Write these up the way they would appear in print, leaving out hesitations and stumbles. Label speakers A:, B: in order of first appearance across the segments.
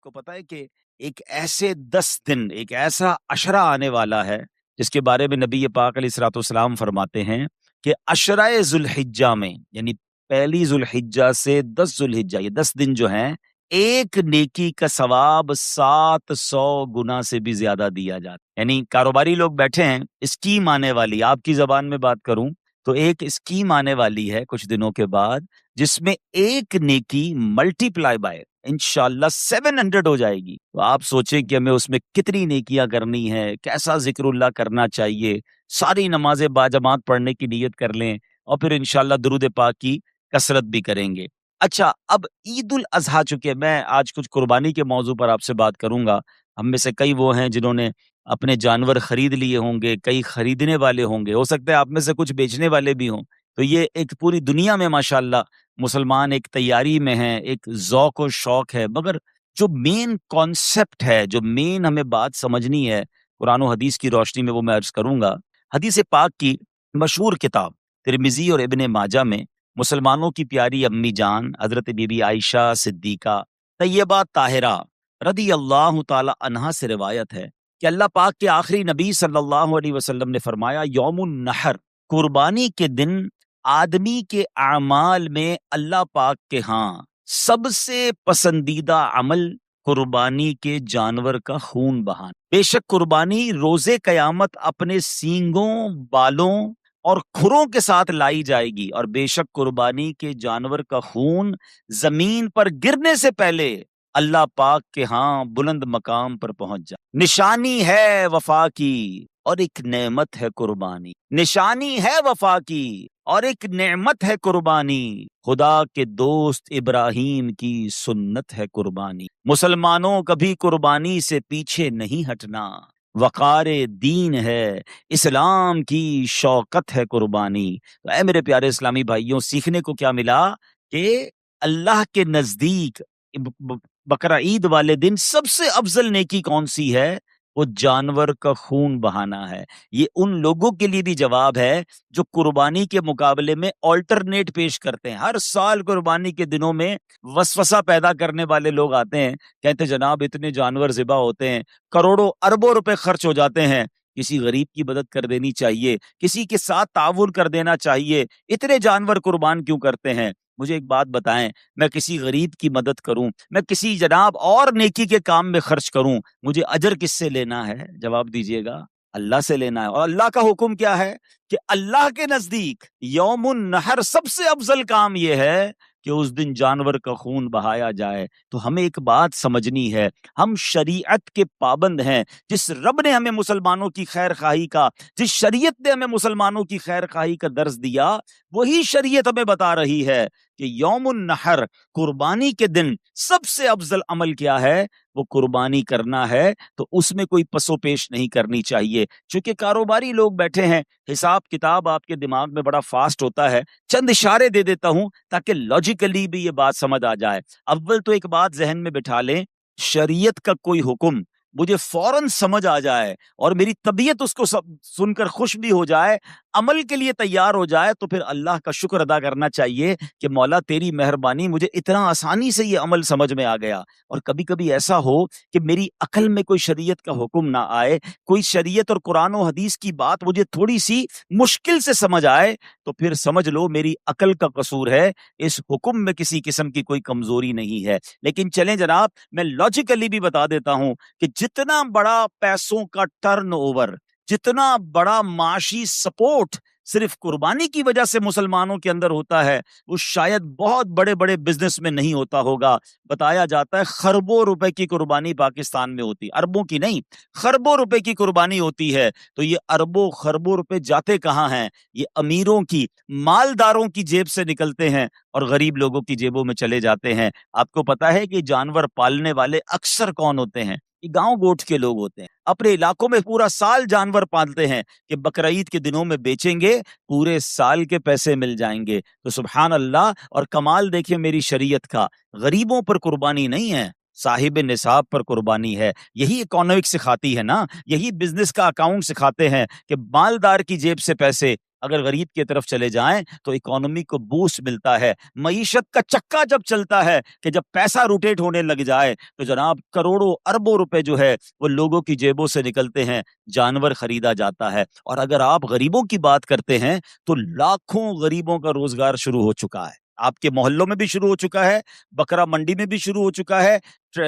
A: کو پتا ہے کہ ایک ایسے 10 دن، ایک ایسا عشرہ آنے والا ہے جس کے بارے میں نبی پاک علیہ الصلوۃ والسلام فرماتے ہیں کہ عشرہ ذوالحجہ میں، یعنی پہلی ذوالحجہ سے 10 ذوالحجہ، یہ 10 دن جو ہیں، ایک نیکی کا ثواب 700 گنا سے بھی زیادہ دیا جاتا ہے۔ یعنی کاروباری لوگ بیٹھے ہیں، اسکیم آنے والی، آپ کی زبان میں بات کروں تو ایک اسکیم آنے والی ہے کچھ دنوں کے بعد، جس میں ایک نیکی ملٹی پلائی بائی انشاءاللہ 700 ہو جائے گی۔ تو آپ سوچیں کہ ہمیں اس میں کتنی نیکیاں کرنی ہے، کیسا ذکر اللہ کرنا چاہیے، ساری نمازیں باجماعت پڑھنے کی نیت کر لیں اور پھر انشاءاللہ درود پاک کی کثرت بھی کریں گے۔ اچھا، اب عید الاضحیٰ، چونکہ میں آج کچھ قربانی کے موضوع پر آپ سے بات کروں گا، ہم میں سے کئی وہ ہیں جنہوں نے اپنے جانور خرید لیے ہوں گے، کئی خریدنے والے ہوں گے، ہو سکتا ہے آپ میں سے کچھ بیچنے والے بھی ہوں۔ تو یہ ایک پوری دنیا میں ماشاءاللہ مسلمان ایک تیاری میں ہیں، ایک ذوق و شوق ہے، مگر جو مین کانسیپٹ ہے، جو مین ہمیں بات سمجھنی ہے قرآن و حدیث کی روشنی میں، وہ میں عرض کروں گا۔ حدیث پاک کی مشہور کتاب ترمذی اور ابن ماجہ میں مسلمانوں کی پیاری امی جان حضرت بی بی عائشہ صدیقہ طیبہ طاہرہ رضی اللہ تعالی عنہا سے روایت ہے کہ اللہ پاک کے آخری نبی صلی اللہ علیہ وسلم نے فرمایا، یوم النحر، قربانی کے دن آدمی کے اعمال میں اللہ پاک کے ہاں سب سے پسندیدہ عمل قربانی کے جانور کا خون بہانا۔ بے شک قربانی روز قیامت اپنے سینگوں، بالوں اور کھروں کے ساتھ لائی جائے گی، اور بے شک قربانی کے جانور کا خون زمین پر گرنے سے پہلے اللہ پاک کے ہاں بلند مقام پر پہنچ جائے۔ نشانی ہے وفا کی اور ایک نعمت ہے قربانی، نشانی ہے وفا کی اور ایک نعمت ہے قربانی، خدا کے دوست ابراہیم کی سنت ہے قربانی۔ مسلمانوں کبھی قربانی سے پیچھے نہیں ہٹنا، وقار دین ہے، اسلام کی شوکت ہے قربانی۔ تو اے میرے پیارے اسلامی بھائیوں، سیکھنے کو کیا ملا کہ اللہ کے نزدیک بقرہ عید والے دن سب سے افضل نیکی کون سی ہے؟ وہ جانور کا خون بہانا ہے۔ یہ ان لوگوں کے لیے بھی جواب ہے جو قربانی کے مقابلے میں آلٹرنیٹ پیش کرتے ہیں۔ ہر سال قربانی کے دنوں میں وسوسہ پیدا کرنے والے لوگ آتے ہیں، کہتے جناب اتنے جانور ذبح ہوتے ہیں، کروڑوں اربوں روپے خرچ ہو جاتے ہیں، کسی غریب کی مدد کر دینی چاہیے، کسی کے ساتھ تعاون کر دینا چاہیے، اتنے جانور قربان کیوں کرتے ہیں؟ مجھے ایک بات بتائیں، میں کسی غریب کی مدد کروں، میں کسی جناب اور نیکی کے کام میں خرچ کروں، مجھے اجر کس سے لینا ہے؟ جواب دیجئے گا، اللہ سے لینا ہے۔ اور اللہ کا حکم کیا ہے کہ اللہ کے نزدیک یوم النحر سب سے افضل کام یہ ہے کہ اس دن جانور کا خون بہایا جائے۔ تو ہمیں ایک بات سمجھنی ہے، ہم شریعت کے پابند ہیں۔ جس رب نے ہمیں مسلمانوں کی خیر خواہی کا، جس شریعت نے ہمیں مسلمانوں کی خیر خواہی کا درس دیا، وہی شریعت ہمیں بتا رہی ہے کہ یوم النحر، قربانی کے دن سب سے افضل عمل کیا ہے؟ وہ قربانی کرنا ہے۔ تو اس میں کوئی پسو پیش نہیں کرنی چاہیے۔ چونکہ کاروباری لوگ بیٹھے ہیں، حساب کتاب آپ کے دماغ میں بڑا فاسٹ ہوتا ہے، چند اشارے دے دیتا ہوں تاکہ لاجیکلی بھی یہ بات سمجھ آ جائے۔ اول تو ایک بات ذہن میں بٹھا لیں، شریعت کا کوئی حکم مجھے فوراً سمجھ آ جائے اور میری طبیعت اس کو سن کر خوش بھی ہو جائے، عمل کے لیے تیار ہو جائے، تو پھر اللہ کا شکر ادا کرنا چاہیے کہ مولا تیری مہربانی، مجھے اتنا آسانی سے یہ عمل سمجھ میں آ گیا۔ اور کبھی کبھی ایسا ہو کہ میری عقل میں کوئی شریعت کا حکم نہ آئے، کوئی شریعت اور قرآن و حدیث کی بات مجھے تھوڑی سی مشکل سے سمجھ آئے، تو پھر سمجھ لو میری عقل کا قصور ہے، اس حکم میں کسی قسم کی کوئی کمزوری نہیں ہے۔ لیکن چلیں جناب، میں لاجیکلی بھی بتا دیتا ہوں کہ جتنا بڑا پیسوں کا ٹرن اوور، جتنا بڑا معاشی سپورٹ صرف قربانی کی وجہ سے مسلمانوں کے اندر ہوتا ہے، وہ شاید بہت بڑے بڑے بزنس میں نہیں ہوتا ہوگا۔ بتایا جاتا ہے خربوں روپے کی قربانی پاکستان میں ہوتی، اربوں کی نہیں، خربوں روپے کی قربانی ہوتی ہے۔ تو یہ اربوں خربوں روپے جاتے کہاں ہیں؟ یہ امیروں کی، مالداروں کی جیب سے نکلتے ہیں اور غریب لوگوں کی جیبوں میں چلے جاتے ہیں۔ آپ کو پتا ہے کہ جانور پالنے والے اکثر کون ہوتے ہیں؟ یہ گاؤں گوٹ کے لوگ ہوتے ہیں، اپنے علاقوں میں پورا سال جانور پالتے ہیں کہ بقرہ عید کے دنوں میں بیچیں گے، پورے سال کے پیسے مل جائیں گے۔ تو سبحان اللہ، اور کمال دیکھیں میری شریعت کا، غریبوں پر قربانی نہیں ہے، صاحب نصاب پر قربانی ہے۔ یہی اکانومکس سکھاتی ہے نا، یہی بزنس کا اکاؤنٹ سکھاتے ہیں کہ مالدار کی جیب سے پیسے اگر غریب کی طرف چلے جائیں تو اکانومی کو بوسٹ ملتا ہے. معیشت کا چکا جب چلتا ہے کہ جب پیسہ روٹیٹ ہونے لگ جائے تو جناب کروڑوں اربوں روپے جو ہے وہ لوگوں کی جیبوں سے نکلتے ہیں, جانور خریدا جاتا ہے. اور اگر آپ غریبوں کی بات کرتے ہیں تو لاکھوں غریبوں کا روزگار شروع ہو چکا ہے. آپ کے محلوں میں بھی شروع ہو چکا ہے, بکرا منڈی میں بھی شروع ہو چکا ہے,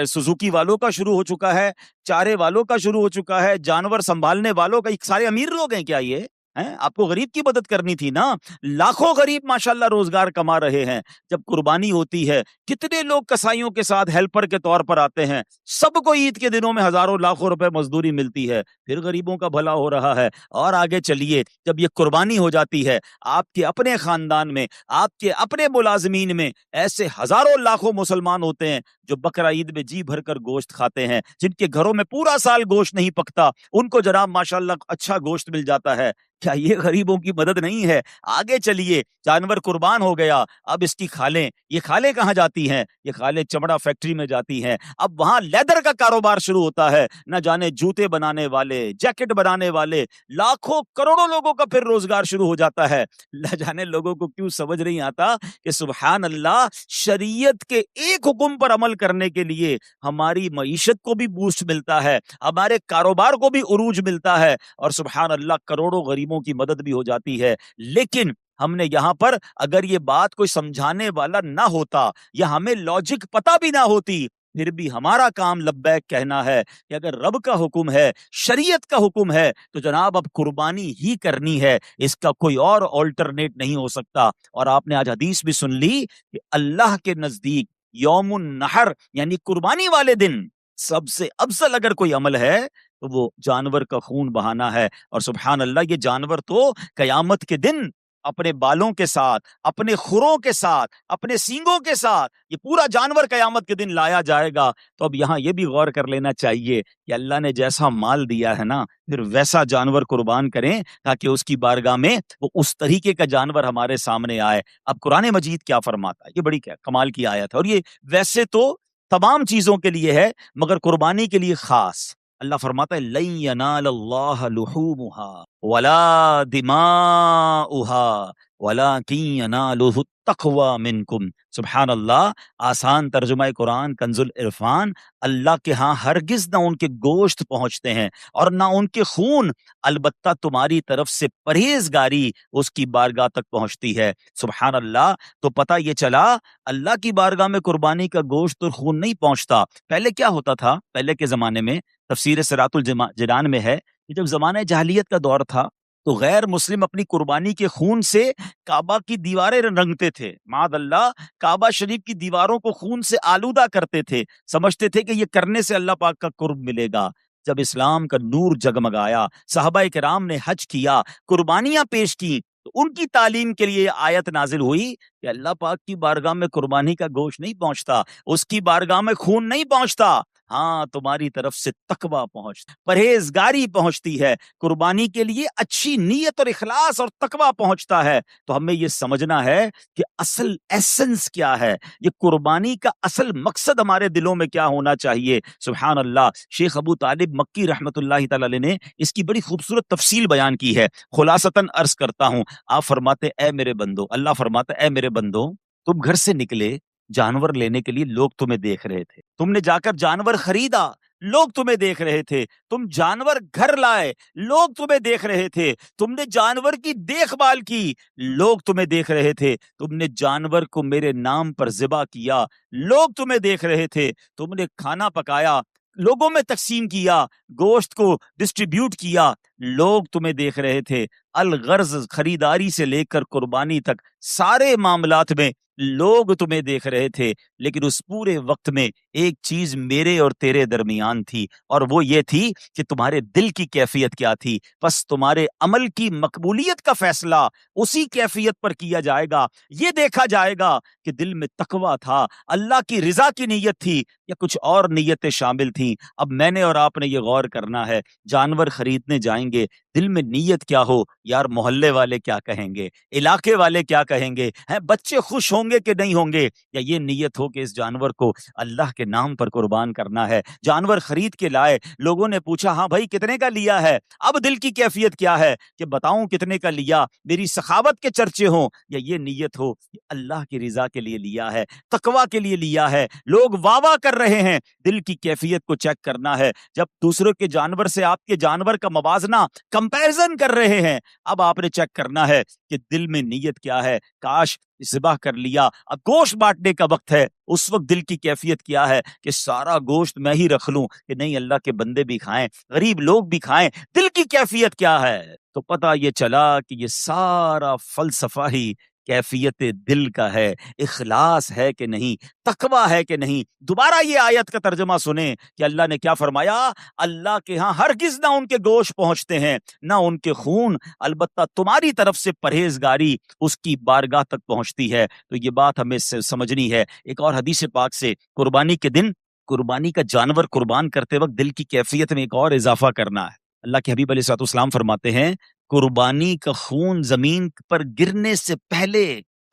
A: سزوکی والوں کا شروع ہو چکا ہے, چارے والوں کا شروع ہو چکا ہے, جانور سنبھالنے والوں کا. سارے امیر لوگ ہیں کیا یہ؟ آپ کو غریب کی مدد کرنی تھی نا. لاکھوں غریب ماشاءاللہ روزگار کما رہے ہیں. جب قربانی ہوتی ہے کتنے لوگ کسائیوں کے ساتھ ہیلپر کے طور پر آتے ہیں, سب کو عید کے دنوں میں ہزاروں لاکھوں روپے مزدوری ملتی ہے, پھر غریبوں کا بھلا ہو رہا ہے. اور آگے چلیے, جب یہ قربانی ہو جاتی ہے آپ کے اپنے خاندان میں, آپ کے اپنے ملازمین میں ایسے ہزاروں لاکھوں مسلمان ہوتے ہیں جو بقرہ عید میں جی بھر کر گوشت کھاتے ہیں, جن کے گھروں میں پورا سال گوشت نہیں پکتا, ان کو جناب ماشاءاللہ اچھا گوشت مل جاتا ہے. کیا یہ غریبوں کی مدد نہیں ہے؟ آگے چلیے, جانور قربان ہو گیا, اب اس کی کھالیں, یہ کھالیں کہاں جاتی ہیں؟ یہ کھالیں چمڑا فیکٹری میں جاتی ہیں. اب وہاں لیدر کا کاروبار شروع ہوتا ہے, نہ جانے جوتے بنانے والے, جیکٹ بنانے والے, لاکھوں کروڑوں لوگوں کا پھر روزگار شروع ہو جاتا ہے. نہ جانے لوگوں کو کیوں سمجھ نہیں آتا کہ سبحان اللہ, شریعت کے ایک حکم پر عمل کرنے کے لیے ہماری معیشت کو بھی بوسٹ ملتا ہے, ہمارے کاروبار کو بھی عروج ملتا ہے, اور سبحان اللہ کروڑوں غریبوں کی مدد بھی ہو جاتی ہے. لیکن ہم نے یہاں پر اگر یہ بات کوئی سمجھانے والا نہ ہوتا یا ہمیں لاجک پتہ بھی نہ ہوتی, پھر بھی ہمارا کام لبیک کہنا ہے کہ اگر رب کا حکم ہے, شریعت کا حکم ہے, تو جناب اب قربانی ہی کرنی ہے, اس کا کوئی اور آلٹرنیٹ نہیں ہو سکتا. اور آپ نے آج حدیث بھی سن لی کہ اللہ کے نزدیک یوم النحر یعنی قربانی والے دن سب سے افضل اگر کوئی عمل ہے تو وہ جانور کا خون بہانا ہے. اور سبحان اللہ, یہ جانور تو قیامت کے دن اپنے بالوں کے ساتھ, اپنے خروں کے ساتھ, اپنے سینگوں کے ساتھ یہ پورا جانور قیامت کے دن لایا جائے گا. تو اب یہاں یہ بھی غور کر لینا چاہیے کہ اللہ نے جیسا مال دیا ہے نا, پھر ویسا جانور قربان کریں تاکہ اس کی بارگاہ میں وہ اس طریقے کا جانور ہمارے سامنے آئے. اب قرآن مجید کیا فرماتا ہے, یہ بڑی کمال کی آیت ہے, اور یہ ویسے تو تمام چیزوں کے لیے ہے مگر قربانی کے لیے خاص. اللہ فرماتا ہے لن ینال اللہ لحومها ولا دماؤها ولکن ینالہ التقوی منکم. سبحان اللہ, آسان ترجمہ قرآن کنز العرفان, اللہ کے ہاں ہرگز نہ ان کے گوشت پہنچتے ہیں اور نہ ان کے خون, البتہ تمہاری طرف سے پرہیزگاری اس کی بارگاہ تک پہنچتی ہے. سبحان اللہ, تو پتہ یہ چلا اللہ کی بارگاہ میں قربانی کا گوشت اور خون نہیں پہنچتا. پہلے کیا ہوتا تھا, پہلے کے زمانے میں تفسیر صراط الجنان میں ہے کہ جب زمانہ جاہلیت کا دور تھا تو غیر مسلم اپنی قربانی کے خون سے کعبہ کی دیواریں رنگتے تھے, معاذ اللہ کعبہ شریف کی دیواروں کو خون سے آلودہ کرتے تھے, سمجھتے تھے کہ یہ کرنے سے اللہ پاک کا قرب ملے گا. جب اسلام کا نور جگمگایا, صحابہ کرام نے حج کیا, قربانیاں پیش کی, تو ان کی تعلیم کے لیے آیت نازل ہوئی کہ اللہ پاک کی بارگاہ میں قربانی کا گوشت نہیں پہنچتا, اس کی بارگاہ میں خون نہیں پہنچتا, ہاں تمہاری طرف سے تقویٰ پہنچتا, پرہیزگاری پہنچتی ہے, قربانی کے لیے اچھی نیت اور اخلاص اور تقویٰ پہنچتا ہے. تو ہمیں یہ سمجھنا ہے کہ اصل ایسنس کیا ہے, یہ قربانی کا اصل مقصد ہمارے دلوں میں کیا ہونا چاہیے. سبحان اللہ, شیخ ابو طالب مکی رحمت اللہ تعالی علیہ نے اس کی بڑی خوبصورت تفصیل بیان کی ہے. خلاصتاً عرض کرتا ہوں, آپ فرماتے اے میرے بندو, اللہ فرماتا اے میرے بندو, تم گھر سے نکلے جانور لینے کے لیے, لوگ تمہیں دیکھ رہے تھے, تم نے جا کر جانور خریدا, لوگ تمہیں دیکھ رہے تھے, تم جانور گھر لائے, لوگ تمہیں دیکھ رہے تھے, تم نے جانور کی دیکھ بھال کی, لوگ تمہیں دیکھ رہے تھے, تم نے جانور کو میرے نام پر ذبح کیا, لوگ تمہیں دیکھ رہے تھے, تم نے کھانا پکایا, لوگوں میں تقسیم کیا, گوشت کو ڈسٹریبیوٹ کیا, لوگ تمہیں دیکھ رہے تھے. الغرض خریداری سے لے کر قربانی تک سارے معاملات میں لوگ تمہیں دیکھ رہے تھے, لیکن اس پورے وقت میں ایک چیز میرے اور تیرے درمیان تھی, اور وہ یہ تھی کہ تمہارے دل کی کیفیت کیا تھی. بس تمہارے عمل کی مقبولیت کا فیصلہ اسی کیفیت پر کیا جائے گا. یہ دیکھا جائے گا کہ دل میں تقویٰ تھا, اللہ کی رضا کی نیت تھی یا کچھ اور نیتیں شامل تھیں. اب میں نے اور آپ نے یہ غور کرنا ہے, جانور خریدنے جائیں گے, دل میں نیت کیا ہو, یار محلے والے کیا کہیں گے، علاقے والے کیا کہیں گے، ہیں بچے خوش ہوں گے کہ نہیں ہوں گے، یا یہ نیت ہو کہ اس جانور کو اللہ کے نام پر قربان کرنا ہے۔ جانور خرید کے لائے، لوگوں نے پوچھا ہاں بھائی کتنے کا لیا ہے، اب دل کی کیفیت کیا ہے کہ بتاؤں کتنے کا لیا، میری سخاوت کے چرچے ہوں، یا یہ نیت ہو کہ اللہ کی رضا کے لیے لیا ہے، تقوی کے لیے لیا ہے، لوگ واہ واہ کر رہے ہیں، دل کی کیفیت کو چیک کرنا ہے۔ جب دوسروں کے جانور سے آپ کے جانور کا موازنہ کمپیرزن کر رہے ہیں، اب آپ نے چیک کرنا ہے کہ دل میں نیت کیا ہے۔ کاش ذبح کر لیا، اب گوشت بانٹنے کا وقت ہے، اس وقت دل کی کیفیت کیا ہے کہ سارا گوشت میں ہی رکھ لوں کہ نہیں اللہ کے بندے بھی کھائیں، غریب لوگ بھی کھائیں، دل کی کیفیت کیا ہے؟ تو پتہ یہ چلا کہ یہ سارا فلسفہ ہی کیفیت دل کا ہے، اخلاص ہے کہ نہیں، تقوی ہے کہ نہیں۔ دوبارہ یہ آیت کا ترجمہ سنیں کہ اللہ نے کیا فرمایا، اللہ کے ہاں ہرگز نہ ان کے گوشت پہنچتے ہیں نہ ان کے خون، البتہ تمہاری طرف سے پرہیزگاری اس کی بارگاہ تک پہنچتی ہے۔ تو یہ بات ہمیں سمجھنی ہے۔ ایک اور حدیث پاک سے قربانی کے دن قربانی کا جانور قربان کرتے وقت دل کی کیفیت میں ایک اور اضافہ کرنا ہے۔ اللہ کے حبیب علیہ الصلوۃ والسلام فرماتے ہیں قربانی کا خون زمین پر گرنے سے پہلے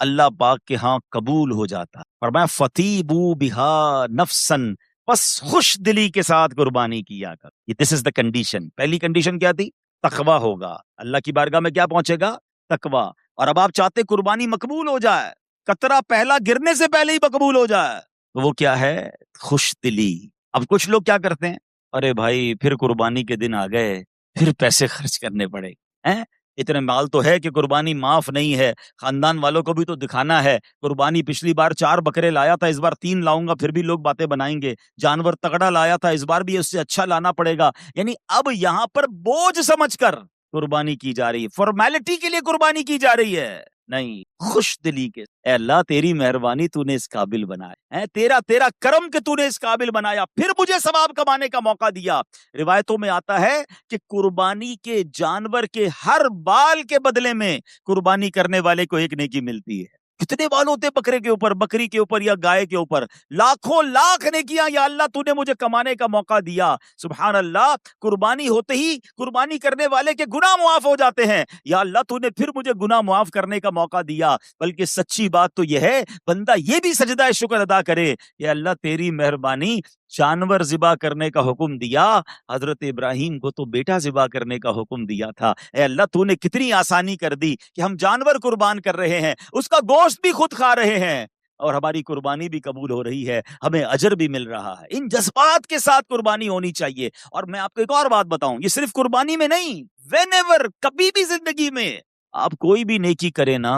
A: اللہ پاک کے ہاں قبول ہو جاتا۔ فرمایا فَطِيبُوا بِهَا نَفْسًا، بس خوش دلی کے ساتھ قربانی کیا کر۔ یہ دس از دا کنڈیشن۔ پہلی کنڈیشن کیا تھی؟ تقویٰ ہوگا، اللہ کی بارگاہ میں کیا پہنچے گا؟ تقویٰ۔ اور اب آپ چاہتے قربانی مقبول ہو جائے، قطرہ پہلا گرنے سے پہلے ہی مقبول ہو جائے، تو وہ کیا ہے؟ خوش دلی۔ اب کچھ لوگ کیا کرتے ہیں، ارے بھائی پھر قربانی کے دن آ گئے، پھر پیسے خرچ کرنے پڑے ہیں، اتنے مال تو ہے کہ قربانی معاف نہیں ہے، خاندان والوں کو بھی تو دکھانا ہے، قربانی پچھلی بار 4 بکرے لایا تھا، اس بار 3 لاؤں گا، پھر بھی لوگ باتیں بنائیں گے، جانور تگڑا لایا تھا، اس بار بھی اس سے اچھا لانا پڑے گا۔ یعنی اب یہاں پر بوجھ سمجھ کر قربانی کی جا رہی ہے، فارمیلٹی کے لیے قربانی کی جا رہی ہے، نہیں، خوش دلی کے۔ اے اللہ تیری مہربانی تو نے اس قابل بنایا ہے، تیرا کرم کہ تو نے اس قابل بنایا، پھر مجھے ثواب کمانے کا موقع دیا۔ روایتوں میں آتا ہے کہ قربانی کے جانور کے ہر بال کے بدلے میں قربانی کرنے والے کو ایک نیکی ملتی ہے۔ کتنے بال ہوتے بکرے کے اوپر، بکری کے اوپر یا گائے کے اوپر؟ لاکھوں لاکھ نیکیاں، یا اللہ تو نے مجھے کمانے کا موقع دیا۔ سبحان اللہ، قربانی ہوتے ہی قربانی کرنے والے کے گناہ معاف ہو جاتے ہیں، یا اللہ تو نے پھر مجھے گناہ معاف کرنے کا موقع دیا۔ بلکہ سچی بات تو یہ ہے بندہ یہ بھی سجدہ شکر ادا کرے کہ اللہ تیری مہربانی، جانور ذبح کرنے کا حکم دیا، حضرت ابراہیم کو تو بیٹا ذبح کرنے کا حکم دیا تھا، اے اللہ تو نے کتنی آسانی کر دی کہ ہم جانور قربان کر رہے ہیں، اس کا گوشت بھی خود کھا رہے ہیں، اور ہماری قربانی بھی قبول ہو رہی ہے، ہمیں اجر بھی مل رہا ہے۔ ان جذبات کے ساتھ قربانی ہونی چاہیے۔ اور میں آپ کو ایک اور بات بتاؤں، یہ صرف قربانی میں نہیں، وین ایور، کبھی بھی زندگی میں آپ کوئی بھی نیکی کرے نا،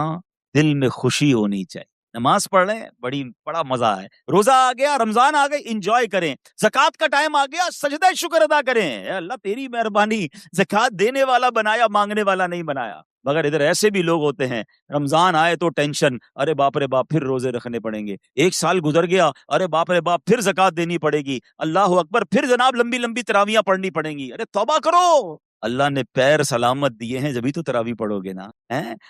A: دل میں خوشی ہونی چاہیے۔ نماز پڑھ رہے ہیں، بڑا مزہ ہے، روزہ آ گیا، رمضان آ گئی، انجوائے کریں، زکوٰۃ کا ٹائم آ گیا، سجدہ شکر ادا کریں، اے اللہ تیری مہربانی، زکوٰۃ دینے والا بنایا، مانگنے والا نہیں بنایا۔ مگر ادھر ایسے بھی لوگ ہوتے ہیں، رمضان آئے تو ٹینشن، ارے باپ رے باپ پھر روزے رکھنے پڑیں گے، 1 سال گزر گیا، ارے باپ رے باپ پھر زکوٰۃ دینی پڑے گی، اللہ اکبر، پھر جناب لمبی لمبی تراویاں پڑھنی پڑیں گی۔ ارے توبہ کرو، اللہ نے پیر سلامت دیے ہیں جبھی تو تراویح پڑھو گے نا،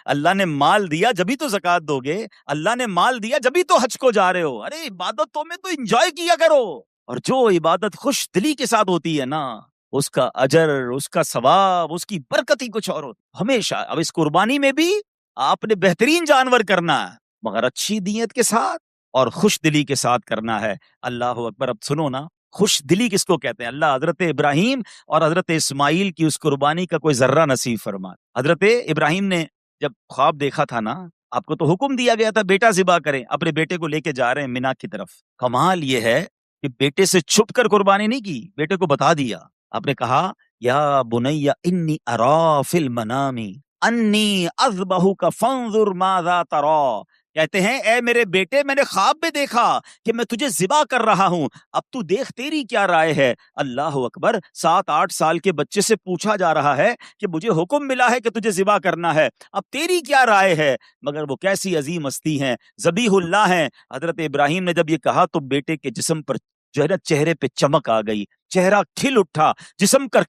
A: اللہ نے مال دیا جبھی تو زکوٰۃ دو گے، اللہ نے مال دیا جبھی تو حج کو جا رہے ہو۔ ارے عبادتوں میں تو انجوائے کیا کرو، اور جو عبادت خوش دلی کے ساتھ ہوتی ہے نا، اس کا اجر، اس کا ثواب، اس کی برکت ہی کچھ اور ہوتی ہمیشہ۔ اب اس قربانی میں بھی آپ نے بہترین جانور کرنا ہے، مگر اچھی نیت کے ساتھ اور خوش دلی کے ساتھ کرنا ہے۔ اللہ اکبر۔ اب سنو نا، خوش دلی کس کو کہتے ہیں؟ اللہ حضرت ابراہیم اور حضرت اسماعیل کی اس قربانی کا کوئی ذرہ نصیب فرما۔ حضرت ابراہیم نے جب خواب دیکھا تھا نا، آپ کو تو حکم دیا گیا تھا بیٹا ذبح کریں، اپنے بیٹے کو لے کے جا رہے ہیں مینا کی طرف۔ کمال یہ ہے کہ بیٹے سے چھپ کر قربانی نہیں کی، بیٹے کو بتا دیا۔ آپ نے کہا یا بنی انی ارا فی المنام انی اذبحک فانظر ماذا تری۔ کہتے ہیں اے میرے بیٹے، میں نے خواب میں دیکھا کہ میں تجھے ذبح کر رہا ہوں، اب تو دیکھ تیری کیا رائے ہے۔ اللہ اکبر، 7-8 سال کے بچے سے پوچھا جا رہا ہے کہ مجھے حکم ملا ہے کہ تجھے ذبح کرنا ہے، اب تیری کیا رائے ہے؟ مگر وہ کیسی عظیم ہستی ہیں، ذبیح اللہ ہیں۔ حضرت ابراہیم نے جب یہ کہا تو بیٹے کے جسم پر جو ہے نا چہرے پہ چمک آ گئی، چہرہ کھل اٹھا، جسم پر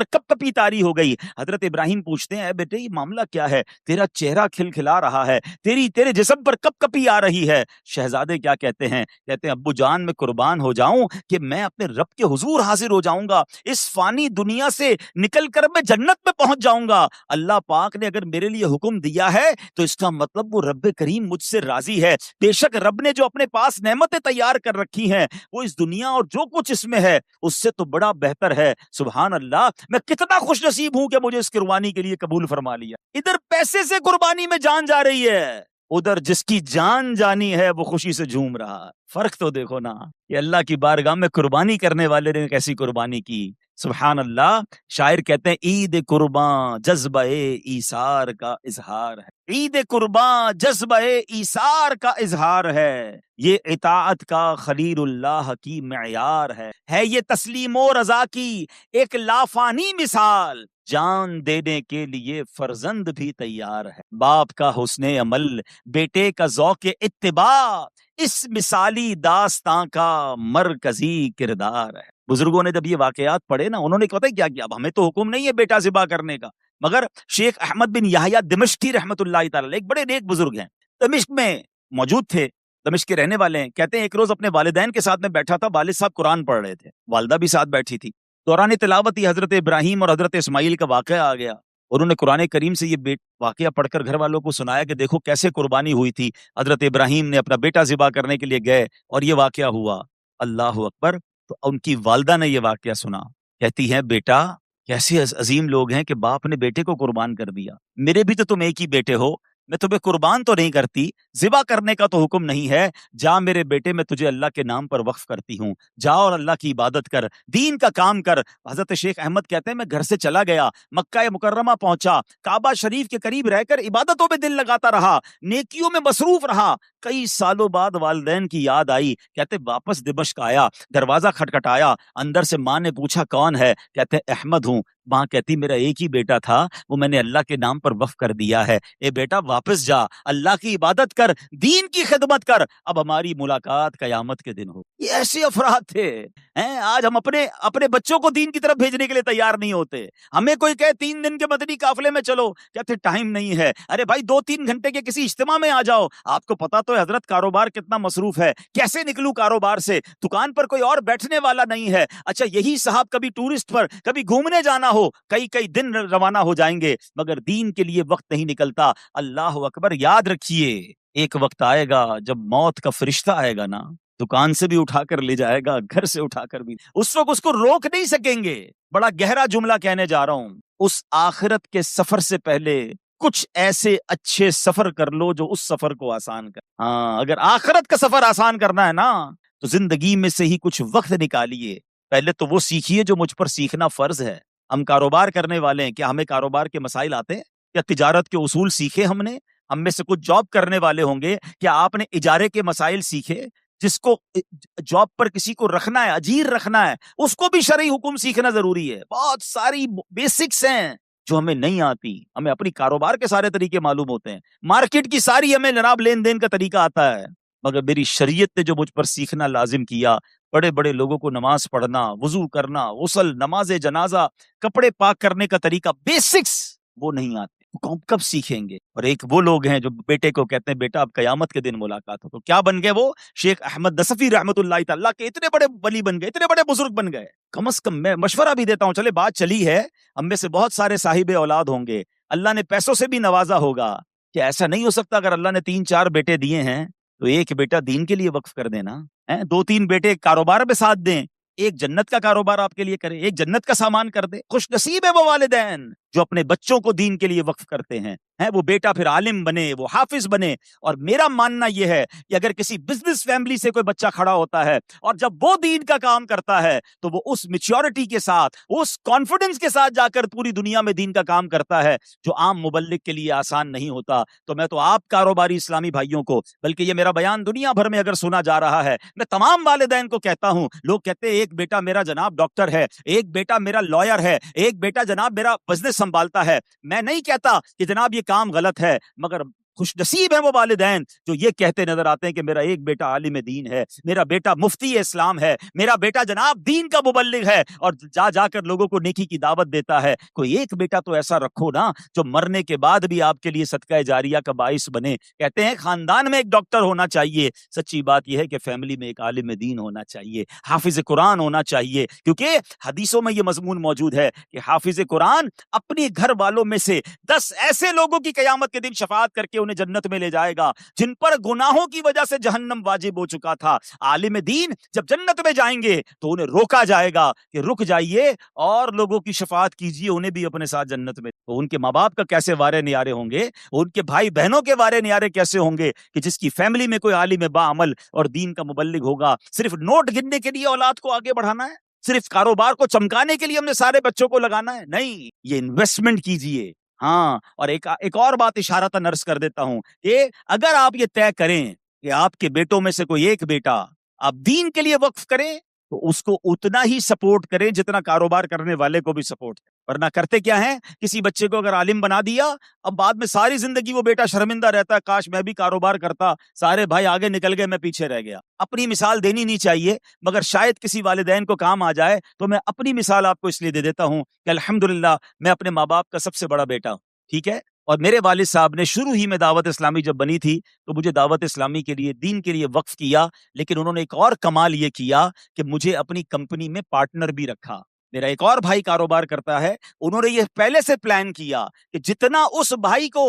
A: کپ کپی طاری ہو گئی۔ حضرت ابراہیم پوچھتے ہیں، اے بیٹے یہ معاملہ کیا ہے، تیرا چہرہ کھل کھلا رہا ہے، تیرے جسم پر کپ کپی آ رہی ہے۔ شہزادے کیا کہتے ہیں ابو جان میں قربان ہو جاؤں کہ میں اپنے رب کے حضور حاضر ہو جاؤں گا، اس فانی دنیا سے نکل کر میں جنت میں پہنچ جاؤں گا۔ اللہ پاک نے اگر میرے لیے حکم دیا ہے تو اس کا مطلب وہ رب کریم مجھ سے راضی ہے۔ بے شک رب نے جو اپنے پاس نعمتیں تیار کر رکھی ہیں وہ اس دنیا اور جو کچھ اس میں ہے اس سے تو بڑا بہتر ہے۔ سبحان اللہ، میں کتنا خوش نصیب ہوں کہ مجھے اس قربانی کے لیے قبول فرما لیا۔ ادھر پیسے سے قربانی میں جان جا رہی ہے، ادھر جس کی جان جانی ہے وہ خوشی سے جھوم رہا ہے۔ فرق تو دیکھو نا، یہ اللہ کی بارگاہ میں قربانی کرنے والے نے کیسی قربانی کی۔ سبحان اللہ۔ شاعر کہتے ہیں عید قرباں جذبہ ایثار کا اظہار ہے، عید قرباں جذبہ ایثار کا اظہار ہے، یہ اطاعت کا خلیل اللہ کی معیار ہے یہ تسلیم و رضا کی ایک لافانی مثال، جان دینے کے لیے فرزند بھی تیار ہے، باپ کا حسن عمل بیٹے کا ذوق اتباع اس مثالی داستان کا مرکزی کردار ہے۔ بزرگوں نے جب یہ واقعات پڑھے نا، انہوں نے پتہ کیا کیا، اب ہمیں تو حکم نہیں ہے بیٹا ذبح کرنے کا، مگر شیخ احمد بن یحییٰ دمشقی رحمۃ اللہ تعالی ایک بڑے نیک بزرگ ہیں، دمشق میں موجود تھے، دمشق کے رہنے والے ہیں۔ کہتے ہیں ایک روز اپنے والدین کے ساتھ میں بیٹھا تھا، والد صاحب قرآن پڑھ رہے تھے، والدہ بھی ساتھ بیٹھی تھی۔ دوران تلاوت ہی حضرت ابراہیم اور حضرت اسماعیل کا واقعہ آ گیا، انہوں نے قرآن کریم سے یہ واقعہ پڑھ کر گھر والوں کو سنایا کہ دیکھو کیسے قربانی ہوئی تھی، حضرت ابراہیم نے اپنا بیٹا ذبح کرنے کے لیے گئے اور یہ واقعہ ہوا۔ اللہ اکبر۔ تو ان کی والدہ نے یہ واقعہ سنا، کہتی ہے بیٹا کیسے عظیم لوگ ہیں کہ باپ نے بیٹے کو قربان کر دیا، میرے بھی تو تم ایک ہی بیٹے ہو، میں تمہیں قربان تو نہیں کرتی، ذبح کرنے کا تو حکم نہیں ہے، جا میرے بیٹے میں تجھے اللہ کے نام پر وقف کرتی ہوں، جا اور اللہ کی عبادت کر، دین کا کام کر۔ حضرت شیخ احمد کہتے ہیں میں گھر سے چلا گیا، مکہ مکرمہ پہنچا، کعبہ شریف کے قریب رہ کر عبادتوں میں دل لگاتا رہا، نیکیوں میں مصروف رہا۔ کئی سالوں بعد والدین کی یاد آئی، کہتے واپس دمشق آیا، دروازہ کھٹکھٹایا، اندر سے ماں نے پوچھا کون ہے، کہتے احمد ہوں۔ ماں کہتی میرا ایک ہی بیٹا تھا، وہ میں نے اللہ کے نام پر وقف کر دیا ہے، اے بیٹا واپس جا، اللہ کی عبادت کر، دین کی خدمت کر، اب ہماری ملاقات قیامت کے دن ہو۔ یہ ایسے افراد تھے۔ آج ہم اپنے بچوں کو دین کی طرف بھیجنے کے لیے تیار نہیں ہوتے، ہمیں کوئی کہے 3 دن کے مدنی قافلے میں چلو، کہتے ٹائم نہیں ہے، ارے بھائی 2-3 گھنٹے کے کسی اجتماع میں آ جاؤ۔ آپ کو پتا تو ہے حضرت کاروبار کتنا مصروف ہے، کیسے نکلوں کاروبار سے، دکان پر کوئی اور بیٹھنے والا نہیں ہے۔ اچھا یہی صاحب کبھی ٹورسٹ پر کبھی گھومنے جانا ہو، کئی دن روانہ ہو جائیں گے، مگر دین کے لیے وقت نہیں نکلتا۔ اللہ اکبر۔ یاد رکھیے ایک وقت آئے گا جب موت کا فرشتہ آئے گا نا، دکان سے بھی اٹھا کر لے جائے گا، گھر سے اٹھا کر بھی، اس وقت اس کو روک نہیں سکیں گے۔ بڑا گہرا جملہ کہنے جا رہا ہوں، اس آخرت کے سفر سے پہلے کچھ ایسے اچھے سفر کر لو جو اس سفر کو آسان کر۔ ہاں اگر آخرت کا سفر آسان کرنا ہے نا تو زندگی میں سے ہی کچھ وقت نکالیے، پہلے تو وہ سیکھیے جو مجھ پر سیکھنا فرض ہے۔ ہم کاروبار کرنے والے ہیں، کیا ہمیں کاروبار کے مسائل آتے ہیں؟ کیا تجارت کے اصول سیکھے ہم نے؟ ہم میں سے کچھ جاب کرنے والے ہوں گے، کیا آپ نے اجارے کے مسائل سیکھے؟ جس کو جاب پر کسی کو رکھنا ہے، اجیر رکھنا ہے، اس کو بھی شرعی حکم سیکھنا ضروری ہے۔ بہت ساری بیسکس ہیں جو ہمیں نہیں آتی، ہمیں اپنی کاروبار کے سارے طریقے معلوم ہوتے ہیں، مارکیٹ کی ساری ہمیں جناب لین دین کا طریقہ آتا ہے، مگر میری شریعت نے جو مجھ پر سیکھنا لازم کیا، بڑے بڑے لوگوں کو نماز پڑھنا، وضو کرنا، غسل، نماز جنازہ، کپڑے پاک کرنے کا طریقہ، بیسکس وہ نہیں آتے، کب سیکھیں گے؟ اور ایک وہ لوگ ہیں جو بیٹے کو کہتے ہیں بیٹا اب قیامت کے دن ملاقات ہو، تو کیا بن گئے وہ؟ شیخ احمد نصفی رحمۃ اللہ تعالیٰ کے اتنے بڑے ولی بن گئے، اتنے بڑے بزرگ بن گئے۔ کم از کم میں مشورہ بھی دیتا ہوں، چلے بات چلی ہے، ہم میں سے بہت سارے صاحب اولاد ہوں گے، اللہ نے پیسوں سے بھی نوازا ہوگا، کہ ایسا نہیں ہو سکتا اگر اللہ نے 3-4 بیٹے دیے ہیں تو ایک بیٹا دین کے لیے وقف کر دینا، 2-3 بیٹے کاروبار میں ساتھ دیں، ایک جنت کا کاروبار آپ کے لیے کرے، ایک جنت کا سامان کر دے۔ خوش نصیب ہے وہ والدین جو اپنے بچوں کو دین کے لیے وقف کرتے ہیں، وہ بیٹا پھر عالم بنے، وہ حافظ بنے۔ اور میرا ماننا یہ ہے کہ اگر کسی بزنس فیملی سے کوئی بچہ کھڑا ہوتا ہے اور جب وہ دین کا کام کرتا ہے تو وہ اس میچورٹی کے ساتھ، اس کانفیڈنس کے ساتھ جا کر پوری دنیا میں دین کا کام کرتا ہے جو عام مبلغ کے لیے آسان نہیں ہوتا۔ تو میں تو آپ کاروباری اسلامی بھائیوں کو، بلکہ یہ میرا بیان دنیا بھر میں اگر سنا جا رہا ہے، میں تمام والدین کو کہتا ہوں، لوگ کہتے ہیں ایک بیٹا میرا جناب ڈاکٹر ہے، ایک بیٹا میرا لائر ہے، ایک بیٹا جناب میرا بزنس سنبھالتا ہے۔ میں نہیں کہتا کہ جناب یہ کام غلط ہے، مگر خوش نصیب ہیں وہ والدین جو یہ کہتے نظر آتے ہیں کہ میرا ایک بیٹا عالم دین ہے، میرا بیٹا مفتی اسلام ہے، میرا بیٹا جناب دین کا مبلغ ہے اور جا جا کر لوگوں کو نیکی کی دعوت دیتا ہے۔ کوئی ایک بیٹا تو ایسا رکھو نا جو مرنے کے بعد بھی آپ کے لیے صدقہ جاریہ کا باعث بنے۔ کہتے ہیں خاندان میں ایک ڈاکٹر ہونا چاہیے، سچی بات یہ ہے کہ فیملی میں ایک عالم دین ہونا چاہیے، حافظ قرآن ہونا چاہیے، کیونکہ حدیثوں میں یہ مضمون موجود ہے کہ حافظ قرآن اپنے گھر والوں میں سے 10 ایسے لوگوں کی قیامت کے دن شفاعت کر کے انہیں جنت میں لے جائے گا جن پر گناہوں کی وجہ سے جہنم واجب ہو چکا تھا۔ عالم دین جب جنت میں جائیں گے تو انہیں روکا جائے گا کہ رک جائیے اور لوگوں کی شفاعت کیجیے، انہیں بھی اپنے ساتھ جنت میں۔ تو ان کے ماں باپ کا کیسے وارے نیارے ہوں گے، ان کے بھائی بہنوں کے وارے نیارے کیسے ہوں گے کہ جس کی فیملی میں کوئی عالم باعمل اور دین کا مبلغ ہوگا۔ صرف نوٹ گننے کے لیے اولاد کو آگے بڑھانا ہے، صرف کاروبار کو چمکانے کے لیے ہم نے سارے بچوں کو لگانا ہے؟ نہیں، یہ انویسٹمنٹ کیجیے۔ ہاں، اور ایک اور بات اشارتاً عرض کر دیتا ہوں کہ اگر آپ یہ طے کریں کہ آپ کے بیٹوں میں سے کوئی ایک بیٹا آپ دین کے لیے وقف کریں تو اس کو اتنا ہی سپورٹ کریں جتنا کاروبار کرنے والے کو بھی سپورٹ کریں۔ ورنہ کرتے کیا ہیں، کسی بچے کو اگر عالم بنا دیا، اب بعد میں ساری زندگی وہ بیٹا شرمندہ رہتا ہے، کاش میں بھی کاروبار کرتا، سارے بھائی آگے نکل گئے، میں پیچھے رہ گیا۔ اپنی مثال دینی نہیں چاہیے، مگر شاید کسی والدین کو کام آ جائے تو میں اپنی مثال آپ کو اس لیے دے دیتا ہوں کہ الحمدللہ میں اپنے ماں باپ کا سب سے بڑا بیٹا ہوں، ٹھیک ہے؟ اور میرے والد صاحب نے شروع ہی میں دعوت اسلامی جب بنی تھی تو مجھے دعوت اسلامی کے لیے، دین کے لیے وقف کیا، لیکن انہوں نے ایک اور کمال یہ کیا کہ مجھے اپنی کمپنی میں پارٹنر بھی رکھا۔ میرا ایک اور بھائی کاروبار کرتا ہے، انہوں نے یہ پہلے سے پلان کیا کہ جتنا اس بھائی کو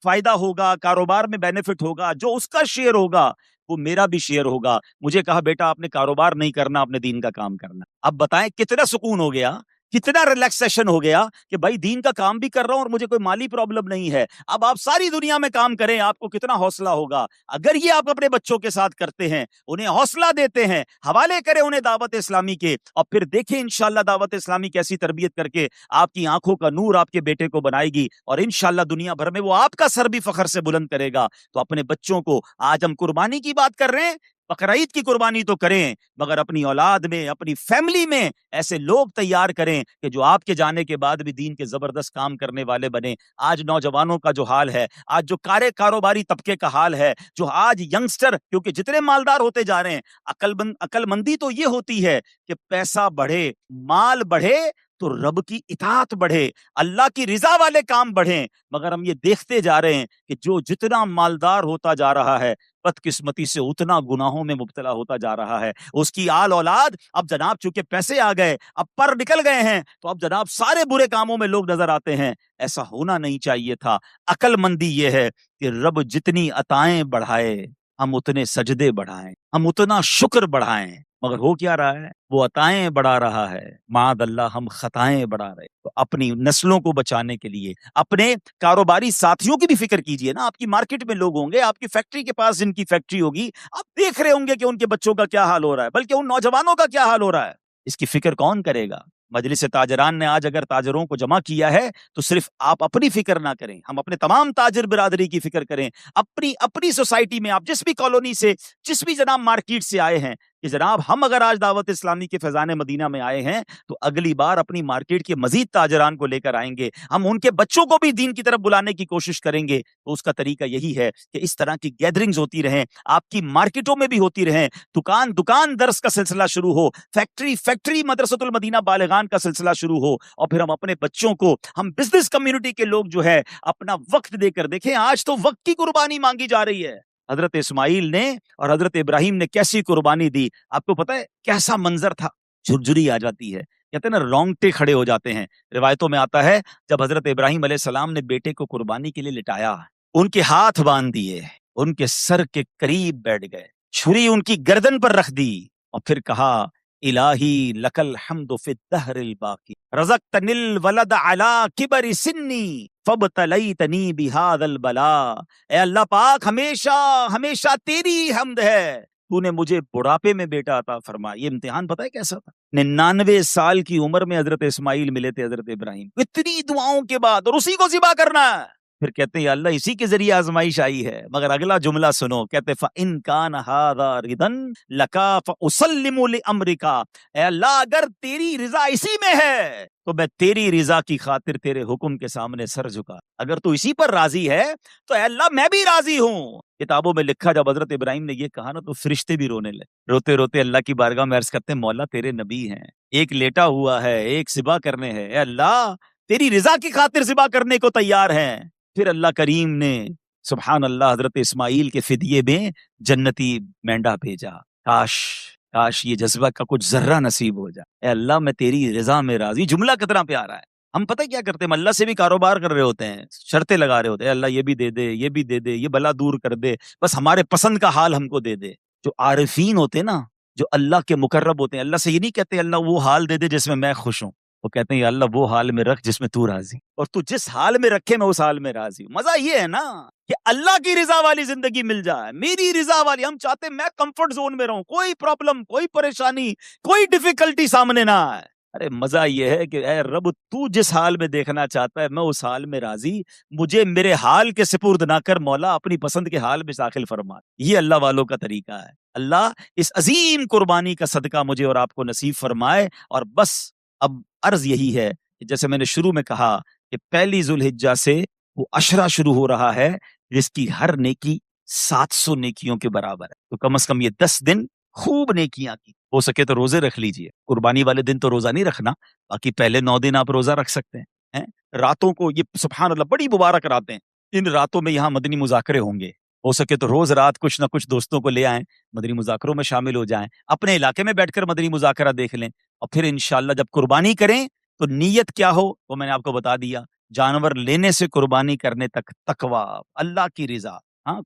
A: فائدہ ہوگا، کاروبار میں بینیفٹ ہوگا، جو اس کا شیئر ہوگا وہ میرا بھی شیئر ہوگا۔ مجھے کہا بیٹا آپ نے کاروبار نہیں کرنا، اپنے دین کا کام کرنا۔ اب بتائیں کتنا سکون ہو گیا، کتنا ریلیکسیشن ہو گیا کہ بھائی دین کا کام بھی کر رہا ہوں اور مجھے کوئی مالی پرابلم نہیں ہے۔ اب آپ ساری دنیا میں کام کریں، آپ کو کتنا حوصلہ ہوگا اگر یہ آپ اپنے بچوں کے ساتھ کرتے ہیں، انہیں حوصلہ دیتے ہیں، حوالے کریں انہیں دعوت اسلامی کے، اور پھر دیکھیں انشاءاللہ دعوت اسلامی کیسی تربیت کر کے آپ کی آنکھوں کا نور آپ کے بیٹے کو بنائے گی، اور انشاءاللہ دنیا بھر میں وہ آپ کا سر بھی فخر سے بلند کرے گا۔ تو اپنے بچوں کو، آج ہم قربانی کی بات کر رہے ہیں، بقرعید کی قربانی تو کریں، مگر اپنی اولاد میں، اپنی فیملی میں ایسے لوگ تیار کریں کہ جو آپ کے جانے کے بعد بھی دین کے زبردست کام کرنے والے بنے۔ آج نوجوانوں کا جو حال ہے، آج جو کاروباری طبقے کا حال ہے، جو آج ینگسٹر، کیونکہ جتنے مالدار ہوتے جا رہے ہیں، عقل مندی تو یہ ہوتی ہے کہ پیسہ بڑھے، مال بڑھے تو رب کی اطاعت بڑھے، اللہ کی رضا والے کام بڑھیں، مگر ہم یہ دیکھتے جا رہے ہیں کہ جو جتنا مالدار ہوتا جا رہا ہے، بدقسمتی سے اتنا گناہوں میں مبتلا ہوتا جا رہا ہے۔ اس کی آل اولاد اب جناب چونکہ پیسے آ گئے، اب پر نکل گئے ہیں، تو اب جناب سارے برے کاموں میں لوگ نظر آتے ہیں۔ ایسا ہونا نہیں چاہیے تھا۔ عقل مندی یہ ہے کہ رب جتنی عطائیں بڑھائے ہم اتنے سجدے بڑھائیں، ہم اتنا شکر بڑھائیں، مگر ہو کیا رہا ہے، وہ عطائیں بڑھا رہا ہے، معاذ اللہ ہم خطائیں بڑھا رہے۔ تو اپنی نسلوں کو بچانے کے لیے اپنے کاروباری ساتھیوں کی بھی فکر کیجئے نا۔ آپ کی مارکیٹ میں لوگ ہوں گے، آپ کی فیکٹری کے پاس جن کی فیکٹری ہوگی، آپ دیکھ رہے ہوں گے کہ ان کے بچوں کا کیا حال ہو رہا ہے، بلکہ ان نوجوانوں کا کیا حال ہو رہا ہے۔ اس کی فکر کون کرے گا؟ مجلس تاجران نے آج اگر تاجروں کو جمع کیا ہے تو صرف آپ اپنی فکر نہ کریں، ہم اپنے تمام تاجر برادری کی فکر کریں، اپنی سوسائٹی میں، آپ جس بھی کالونی سے، جس بھی جناب مارکیٹ سے آئے ہیں، کہ جناب ہم اگر آج دعوت اسلامی کے فیضان مدینہ میں آئے ہیں تو اگلی بار اپنی مارکیٹ کے مزید تاجران کو لے کر آئیں گے، ہم ان کے بچوں کو بھی دین کی طرف بلانے کی کوشش کریں گے۔ تو اس کا طریقہ یہی ہے کہ اس طرح کی گیدرنگز ہوتی رہیں، آپ کی مارکیٹوں میں بھی ہوتی رہیں، دکان درس کا سلسلہ شروع ہو، فیکٹری مدرسۃ المدینہ بالغان کا سلسلہ شروع ہو، اور پھر ہم اپنے بچوں کو، ہم بزنس کمیونٹی کے لوگ جو ہے اپنا وقت دے کر دیکھیں۔ آج تو وقت کی قربانی مانگی جا رہی ہے۔ حضرت اسماعیل نے اور حضرت ابراہیم نے کیسی قربانی دی، آپ کو پتہ ہے کیسا منظر تھا؟ جھرجھری آ جاتی ہے، کہتے ہیں نا رونگٹے کھڑے ہو جاتے ہیں۔ روایتوں میں آتا ہے جب حضرت ابراہیم علیہ السلام نے بیٹے کو قربانی کے لیے لٹایا، ان کے ہاتھ باندھ دیے، ان کے سر کے قریب بیٹھ گئے، چھری ان کی گردن پر رکھ دی، اور پھر کہا الہی لک الحمد فی الدہر الباقی رزقتنی الولد علی کبر سنی فابتلیتنی بہذا البلاء۔ اے اللہ پاک، ہمیشہ ہمیشہ تیری حمد ہے، تو نے مجھے بڑھاپے میں بیٹا عطا فرمایا۔ یہ امتحان پتہ ہے کیسا تھا؟ 99 سال کی عمر میں حضرت اسماعیل ملے تھے حضرت ابراہیم، اتنی دعاؤں کے بعد، اور اسی کو ذبح کرنا ہے۔ پھر کہتے ہیں یا اللہ اسی کے ذریعے آزمائش آئی ہے، مگر اگلا جملہ سنو، کہتے فَإِن كَانَ هَذَا رِضًا لَكَ فَأُسَلِّمُ لِأَمْرِكَ۔ اے اللہ اگر تیری رضا اسی میں ہے تو میں تیری رضا کی خاطر تیرے حکم کے سامنے سر جھکا. اگر تو اسی پر راضی ہے تو اے اللہ میں بھی راضی ہوں. کتابوں میں لکھا جب حضرت ابراہیم نے یہ کہا نا تو فرشتے بھی رونے لگے. روتے روتے اللہ کی بارگاہ میں عرض کرتے ہیں مولا تیرے نبی ہیں, ایک لیٹا ہوا ہے, ایک ذبح کرنے ہے, اے اللہ تیری رضا کی خاطر ذبح کرنے کو تیار ہیں. پھر اللہ کریم نے سبحان اللہ حضرت اسماعیل کے فدیے میں جنتی مینڈا بھیجا. کاش کاش یہ جذبہ کا کچھ ذرہ نصیب ہو جائے. اے اللہ میں تیری رضا میں راضی. جملہ کتنا پیارا ہے. ہم پتہ کیا کرتے ہیں, اللہ سے بھی کاروبار کر رہے ہوتے ہیں, شرطیں لگا رہے ہوتے ہیں, اللہ یہ بھی دے دے, یہ بھی دے دے, یہ بلا دور کر دے, بس ہمارے پسند کا حال ہم کو دے دے. جو عارفین ہوتے ہیں نا, جو اللہ کے مقرب ہوتے ہیں, اللہ سے یہ نہیں کہتے اللہ وہ حال دے دے جس میں میں خوش ہوں. وہ کہتے ہیں یا اللہ وہ حال میں رکھ جس میں تو راضی, اور تو جس حال میں رکھے میں اس حال میں راضی ہوں. مزہ یہ ہے نا کہ اللہ کی رضا والی زندگی مل جائے, میری رضا والی. ہم چاہتے ہیں میں کمفرٹ زون میں رہوں, کوئی پرابلم, کوئی پریشانی, کوئی ڈیفیکلٹی سامنے نہ آئے. ارے مزہ یہ ہے کہ اے رب تو جس حال میں دیکھنا چاہتا ہے میں اس حال میں راضی, مجھے میرے حال کے سپرد نہ کر مولا, اپنی پسند کے حال میں داخل فرما. یہ اللہ والوں کا طریقہ ہے. اللہ اس عظیم قربانی کا صدقہ مجھے اور آپ کو نصیب فرمائے. اور بس اب عرض یہی ہے کہ جیسے میں نے شروع میں کہا کہ پہلی ذوالحجہ سے وہ عشرہ شروع ہو رہا ہے جس کی ہر نیکی 700 نیکیوں کے برابر ہے. تو کم از کم یہ 10 دن خوب نیکیاں کی. ہو سکے تو روزے رکھ لیجئے. قربانی والے دن تو روزہ نہیں رکھنا, باقی پہلے 9 دن آپ روزہ رکھ سکتے ہیں. راتوں کو یہ سبحان اللہ بڑی مبارک راتیں, ان راتوں میں یہاں مدنی مذاکرے ہوں گے. ہو سکے تو روز رات کچھ نہ کچھ دوستوں کو لے آئیں, مدنی مذاکروں میں شامل ہو جائیں, اپنے علاقے میں بیٹھ کر مدنی مذاکرہ دیکھ لیں. اور پھر انشاءاللہ جب قربانی کریں تو نیت کیا ہو وہ میں نے آپ کو بتا دیا. جانور لینے سے قربانی کرنے تک تقویٰ, اللہ کی رضا,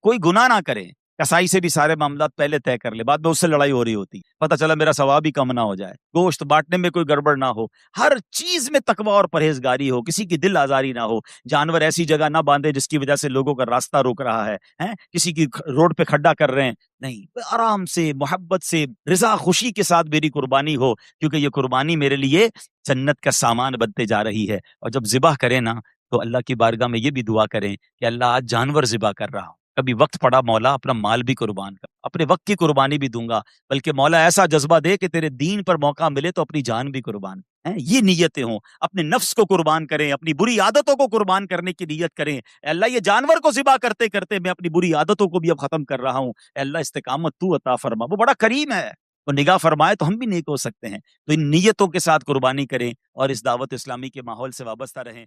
A: کوئی گناہ نہ کرے. کسائی سے بھی سارے معاملات پہلے طے کر لے, بعد میں اس سے لڑائی ہو رہی ہوتی, پتہ چلا میرا ثواب ہی کم نہ ہو جائے. گوشت بانٹنے میں کوئی گڑبڑ نہ ہو, ہر چیز میں تقویٰ اور پرہیزگاری ہو, کسی کی دل آزاری نہ ہو. جانور ایسی جگہ نہ باندھے جس کی وجہ سے لوگوں کا راستہ روک رہا ہے, کسی کی روڈ پہ کھڈا کر رہے ہیں. نہیں, آرام سے محبت سے رضا خوشی کے ساتھ میری قربانی ہو, کیونکہ یہ قربانی میرے لیے جنت کا سامان بنتے جا رہی ہے. اور جب ذبح کریں نا تو اللہ کی بارگاہ میں یہ بھی دعا کریں کہ اللہ آج جانور ذبح کر رہا ہوں, کبھی وقت پڑا مولا اپنا مال بھی قربان کر, اپنے وقت کی قربانی بھی دوں گا, بلکہ مولا ایسا جذبہ دے کہ تیرے دین پر موقع ملے تو اپنی جان بھی قربان. یہ نیتیں ہوں. اپنے نفس کو قربان کریں, اپنی بری عادتوں کو قربان کرنے کی نیت کریں. اے اللہ یہ جانور کو ذبح کرتے کرتے میں اپنی بری عادتوں کو بھی اب ختم کر رہا ہوں. اے اللہ استقامت تو عطا فرما, وہ بڑا کریم ہے, وہ نگاہ فرمائے تو ہم بھی نیک ہو سکتے ہیں. تو ان نیتوں کے ساتھ قربانی کریں اور اس دعوت اسلامی کے ماحول سے وابستہ رہیں.